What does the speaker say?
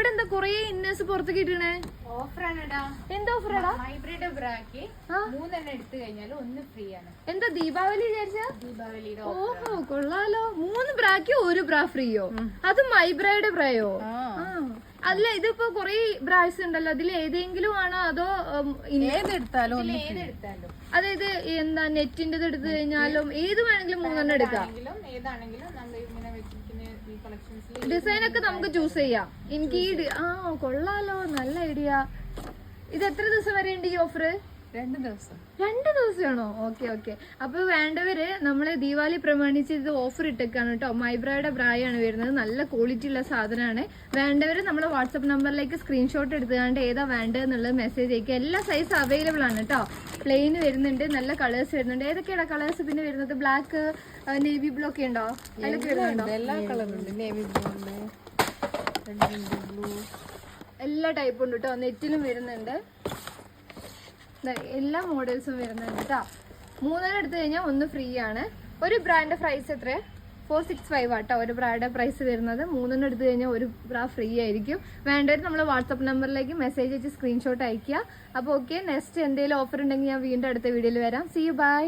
ഇവിടെ എന്താ കൊറേ ഇന്നേഴ്സ് പുറത്തേക്ക് ഇട്ടണേ? എന്താ ഓഫറാടാ? മൈബ്രയുടെ ബ്രാക്ക് 3 എടുത്തു കഴിഞ്ഞാൽ 1 ഫ്രീ ആണ്. എന്താ ദീപാവലി വിചാരിച്ച? ദീപാവലിയുടെ ഓഹോ കൊള്ളാലോ. 3 ബ്രാക്ക് 1 ബ്രാ ഫ്രീയോ? അത് മൈബ്രയുടെ ബ്രായോ? അല്ല ഇതിപ്പോ കൊറേ ബ്രാസ് ഉണ്ടല്ലോ, അതിൽ ഏതെങ്കിലും ആണോ അതോ ഏതെടുത്താലും അതായത് എന്താ നെറ്റിന്റെ എടുത്തു കഴിഞ്ഞാലും ഏത് വേണമെങ്കിലും 3 എടുക്കാം. ഡിസൈൻ ഒക്കെ നമുക്ക് ചൂസ് ചെയ്യാം. എനിക്ക് കൊള്ളാലോ, നല്ല ഐഡിയ. ഇത് എത്ര ദിവസം വരെ ഉണ്ട് ഈ ഓഫർ? 2 ദിവസം. 2 ദിവസമാണോ? Okay okay. അപ്പൊ വേണ്ടവര് നമ്മള് ദീപാവലി പ്രമാണിച്ച് ഇത് ഓഫർ ഇട്ടേക്കാണ് കേട്ടോ. മൈബ്രയുടെ ബ്രായാണ് വരുന്നത്, നല്ല ക്വാളിറ്റി ഉള്ള സാധനമാണ്. വേണ്ടവര് നമ്മളെ വാട്സപ്പ് നമ്പറിലേക്ക് സ്ക്രീൻഷോട്ട് എടുത്തുകൊണ്ട് ഏതാ വേണ്ടതെന്നുള്ളത് മെസ്സേജ് അയക്കുക. എല്ലാ സൈസ് അവൈലബിൾ ആണ് കേട്ടോ. പ്ലെയിൻ വരുന്നുണ്ട്, നല്ല കളേഴ്സ് വരുന്നുണ്ട്. ഏതൊക്കെയാണ് കളേഴ്സ് പിന്നെ വരുന്നത്? ബ്ലാക്ക്, നേവി ബ്ലൂ ഒക്കെ ഉണ്ടോ? അതിലൊക്കെ വരുന്നുണ്ടോ? എല്ലാ കളറുണ്ട്. നേവി ബ്ലൂ, എല്ലാ ടൈപ്പും ഉണ്ട് കേട്ടോ. നെറ്റിലും വരുന്നുണ്ട്, എല്ലാ മോഡൽസും വരുന്നുണ്ട് കേട്ടോ. 3 എടുത്തു കഴിഞ്ഞാൽ 1 ഫ്രീ ആണ്. ഒരു ബ്രാൻഡ് പ്രൈസ് എത്ര? 465 ആട്ടോ ഒരു ബ്രാൻഡ് പ്രൈസ് വരുന്നത്. 3 എടുത്തു കഴിഞ്ഞാൽ 1 ബ്രാ ഫ്രീ ആയിരിക്കും. വേണ്ടവർ നമ്മൾ വാട്സപ്പ് നമ്പറിലേക്ക് മെസ്സേജ് അയച്ച് സ്ക്രീൻഷോട്ട് അയക്കുക. അപ്പോൾ ഓക്കെ, നെക്സ്റ്റ് എന്തെങ്കിലും ഓഫർ ഉണ്ടെങ്കിൽ ഞാൻ വീണ്ടും അടുത്ത വീഡിയോയിൽ വരാം. See you, by.